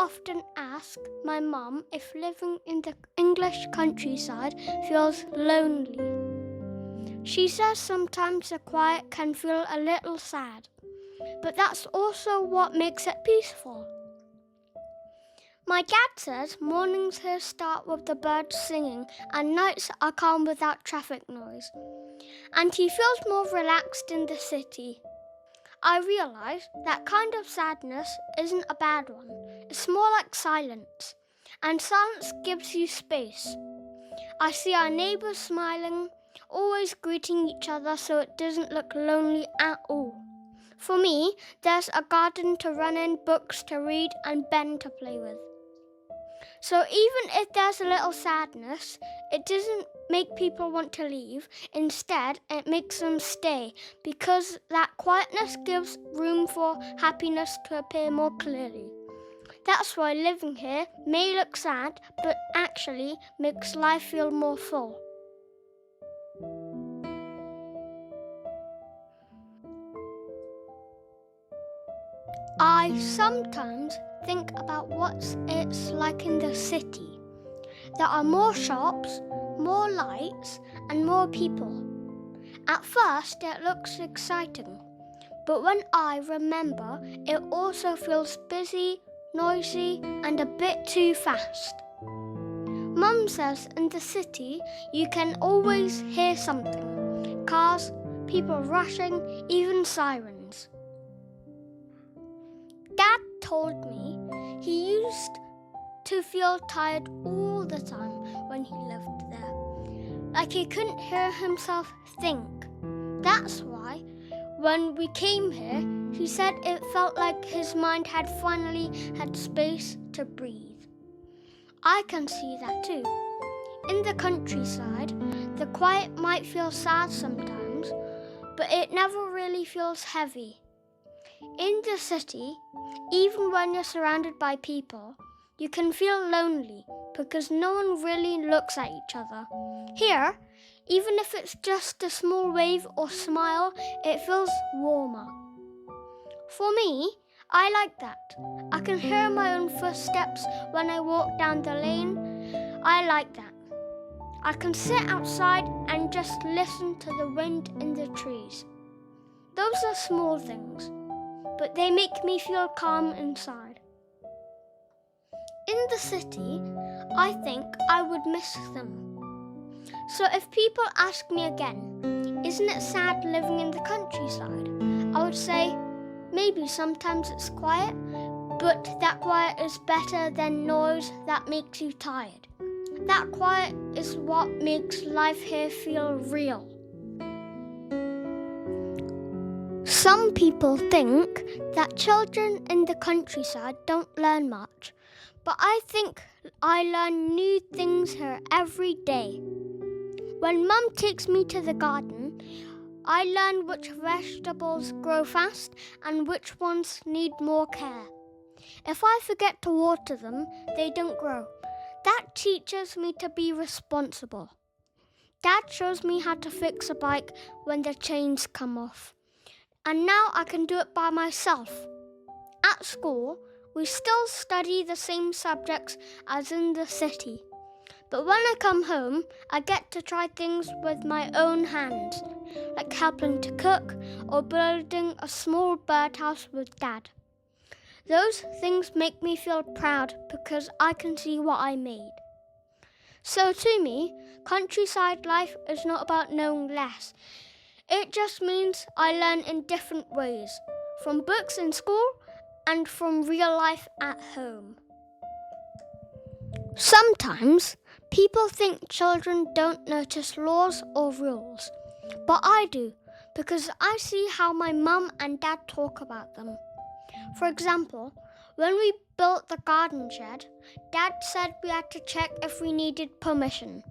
often ask my mum if living in the English countryside feels lonely. She says sometimes the quiet can feel a little sad, but that's also what makes it peaceful. My dad says mornings here start with the birds singing and nights are calm without traffic noise, and he feels more relaxed in the city. I realise that kind of sadness isn't a bad one. It's more like silence, and silence gives you space. I see our neighbours smiling, always greeting each other so it doesn't look lonely at all. For me, there's a garden to run in, books to read, and Ben to play with. So even if there's a little sadness, it doesn't make people want to leave. Instead, it makes them stay because that quietness gives room for happiness to appear more clearly. That's why living here may look sad, but actually makes life feel more full. I sometimes think about what it's like in the city. There are more shops, more lights, and more people. At first, it looks exciting, but when I remember, it also feels busy, noisy, and a bit too fast. Mum says in the city, you can always hear something. Cars, people rushing, even sirens. Dad told me he used to feel tired all the time when he lived there, like he couldn't hear himself think. That's why when we came here, he said it felt like his mind had finally had space to breathe. I can see that too. In the countryside, the quiet might feel sad sometimes, but it never really feels heavy. In the city, even when you're surrounded by people, you can feel lonely because no one really looks at each other. Here, even if it's just a small wave or smile, it feels warmer. For me, I like that. I can hear my own footsteps when I walk down the lane. I like that. I can sit outside and just listen to the wind in the trees. Those are small things, but they make me feel calm inside. In the city, I think I would miss them. So if people ask me again, isn't it sad living in the countryside? I would say, maybe sometimes it's quiet, but that quiet is better than noise that makes you tired. That quiet is what makes life here feel real. Some people think that children in the countryside don't learn much, but I think I learn new things here every day. When Mum takes me to the garden, I learn which vegetables grow fast and which ones need more care. If I forget to water them, they don't grow. That teaches me to be responsible. Dad shows me how to fix a bike when the chains come off. And now I can do it by myself. At school, we still study the same subjects as in the city. But when I come home, I get to try things with my own hands, like helping to cook or building a small birdhouse with Dad. Those things make me feel proud because I can see what I made. So to me, countryside life is not about knowing less. It just means I learn in different ways, from books in school and from real life at home. Sometimes people think children don't notice laws or rules, but I do because I see how my mum and dad talk about them. For example, when we built the garden shed, Dad said we had to check if we needed permission.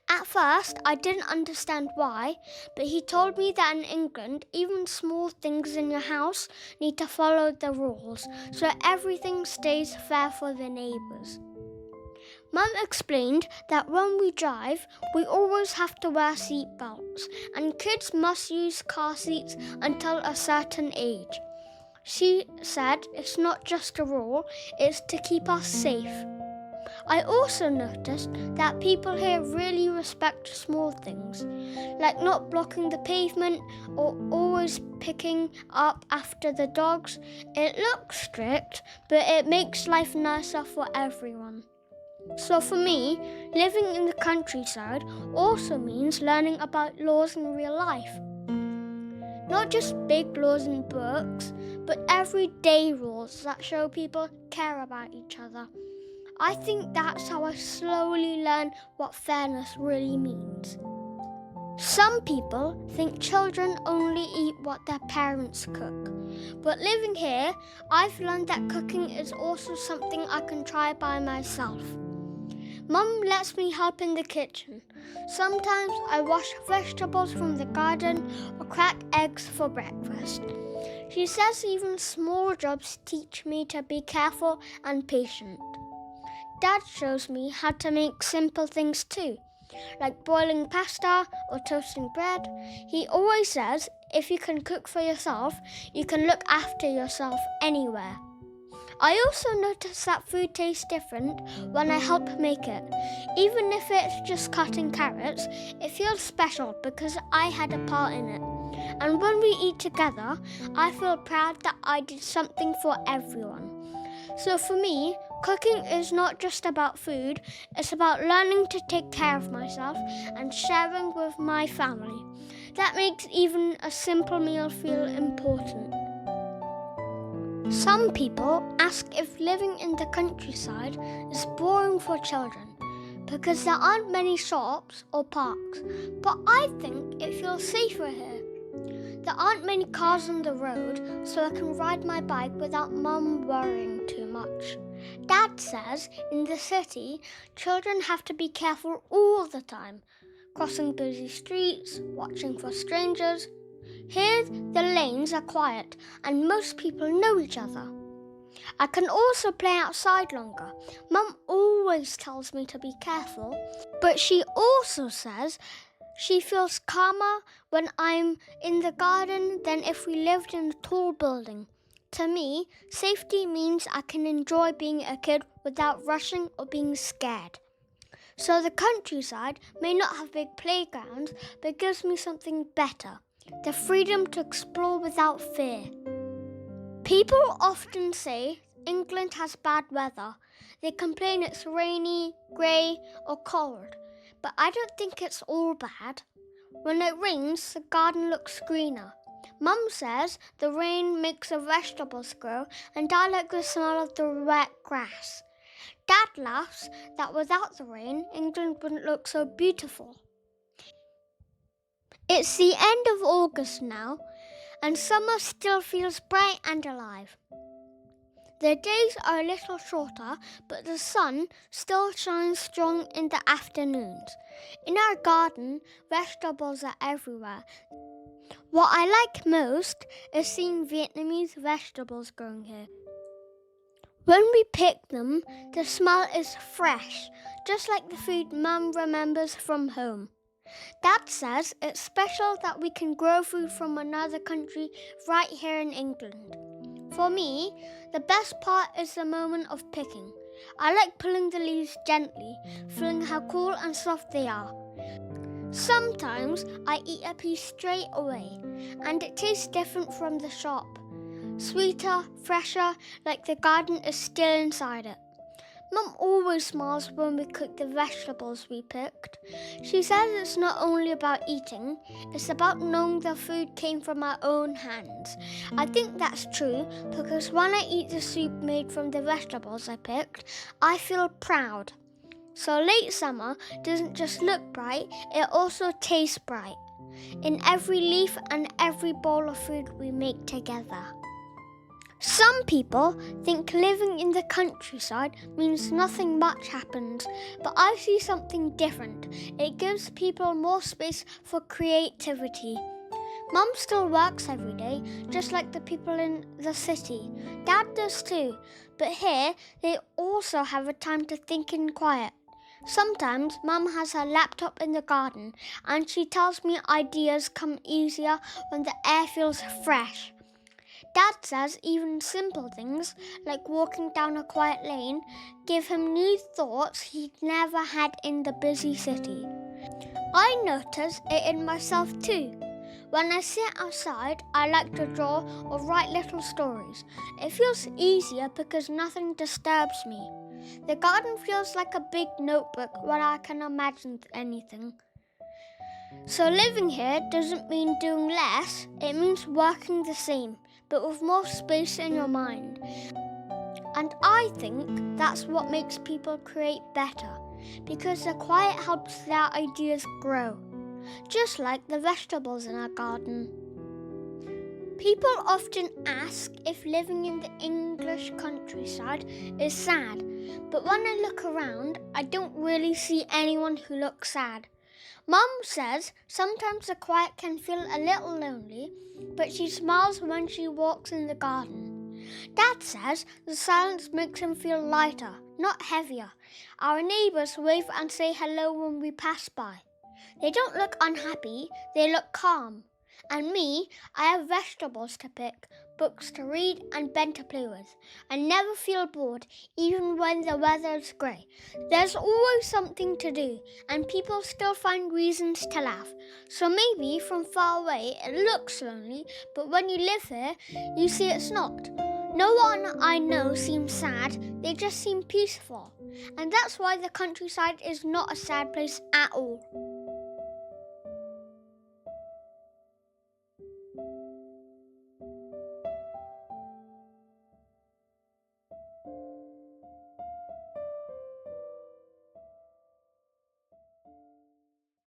At first, I didn't understand why, but he told me that in England, even small things in your house need to follow the rules, so everything stays fair for the neighbours. Mum explained that when we drive, we always have to wear seat belts, and kids must use car seats until a certain age. She said it's not just a rule, it's to keep us safe. I also noticed that people here really respect small things, like not blocking the pavement or always picking up after the dogs. It looks strict, but it makes life nicer for everyone. So for me, living in the countryside also means learning about laws in real life. Not just big laws in books, but everyday rules that show people care about each other. I think that's how I slowly learn what fairness really means. Some people think children only eat what their parents cook. But living here, I've learned that cooking is also something I can try by myself. Mum lets me help in the kitchen. Sometimes I wash vegetables from the garden or crack eggs for breakfast. She says even small jobs teach me to be careful and patient. Dad shows me how to make simple things too, like boiling pasta or toasting bread. He always says if you can cook for yourself, you can look after yourself anywhere. I also notice that food tastes different when I help make it. Even if it's just cutting carrots, it feels special because I had a part in it. And when we eat together, I feel proud that I did something for everyone. So for me, cooking is not just about food, it's about learning to take care of myself and sharing with my family. That makes even a simple meal feel important. Some people ask if living in the countryside is boring for children because there aren't many shops or parks, but I think it feels safer here. There aren't many cars on the road, so I can ride my bike without Mum worrying too much. Dad says in the city, children have to be careful all the time, crossing busy streets, watching for strangers. Here, the lanes are quiet and most people know each other. I can also play outside longer. Mum always tells me to be careful, but she also says she feels calmer when I'm in the garden than if we lived in a tall building. To me, safety means I can enjoy being a kid without rushing or being scared. So the countryside may not have big playgrounds, but gives me something better. The freedom to explore without fear. People often say England has bad weather. They complain it's rainy, grey or cold. But I don't think it's all bad. When it rains, the garden looks greener. Mum says the rain makes the vegetables grow and I like the smell of the wet grass. Dad laughs that without the rain, England wouldn't look so beautiful. It's the end of August now, and summer still feels bright and alive. The days are a little shorter, but the sun still shines strong in the afternoons. In our garden, vegetables are everywhere. What I like most is seeing Vietnamese vegetables growing here. When we pick them, the smell is fresh, just like the food Mum remembers from home. Dad says it's special that we can grow food from another country right here in England. For me, the best part is the moment of picking. I like pulling the leaves gently, feeling how cool and soft they are. Sometimes I eat a piece straight away, and it tastes different from the shop. Sweeter, fresher, like the garden is still inside it. Mum always smiles when we cook the vegetables we picked. She says it's not only about eating, it's about knowing the food came from our own hands. I think that's true because when I eat the soup made from the vegetables I picked, I feel proud. So late summer doesn't just look bright, it also tastes bright. In every leaf and every bowl of food we make together. Some people think living in the countryside means nothing much happens, but I see something different. It gives people more space for creativity. Mum still works every day, just like the people in the city. Dad does too, but here they also have a time to think in quiet. Sometimes Mum has her laptop in the garden and she tells me ideas come easier when the air feels fresh. Dad says even simple things like walking down a quiet lane give him new thoughts he'd never had in the busy city. I notice it in myself too. When I sit outside, I like to draw or write little stories. It feels easier because nothing disturbs me. The garden feels like a big notebook where I can imagine anything. So living here doesn't mean doing less, it means working the same, but with more space in your mind. And I think that's what makes people create better, because the quiet helps their ideas grow, just like the vegetables in our garden. People often ask if living in the English countryside is sad, but when I look around, I don't really see anyone who looks sad. Mum says sometimes the quiet can feel a little lonely, but she smiles when she walks in the garden. Dad says the silence makes him feel lighter, not heavier. Our neighbours wave and say hello when we pass by. They don't look unhappy, they look calm. And me, I have vegetables to pick, books to read and Ben to play with. I never feel bored, even when the weather's grey. There's always something to do, and people still find reasons to laugh. So maybe from far away it looks lonely, but when you live here, you see it's not. No one I know seems sad, they just seem peaceful. And that's why the countryside is not a sad place at all.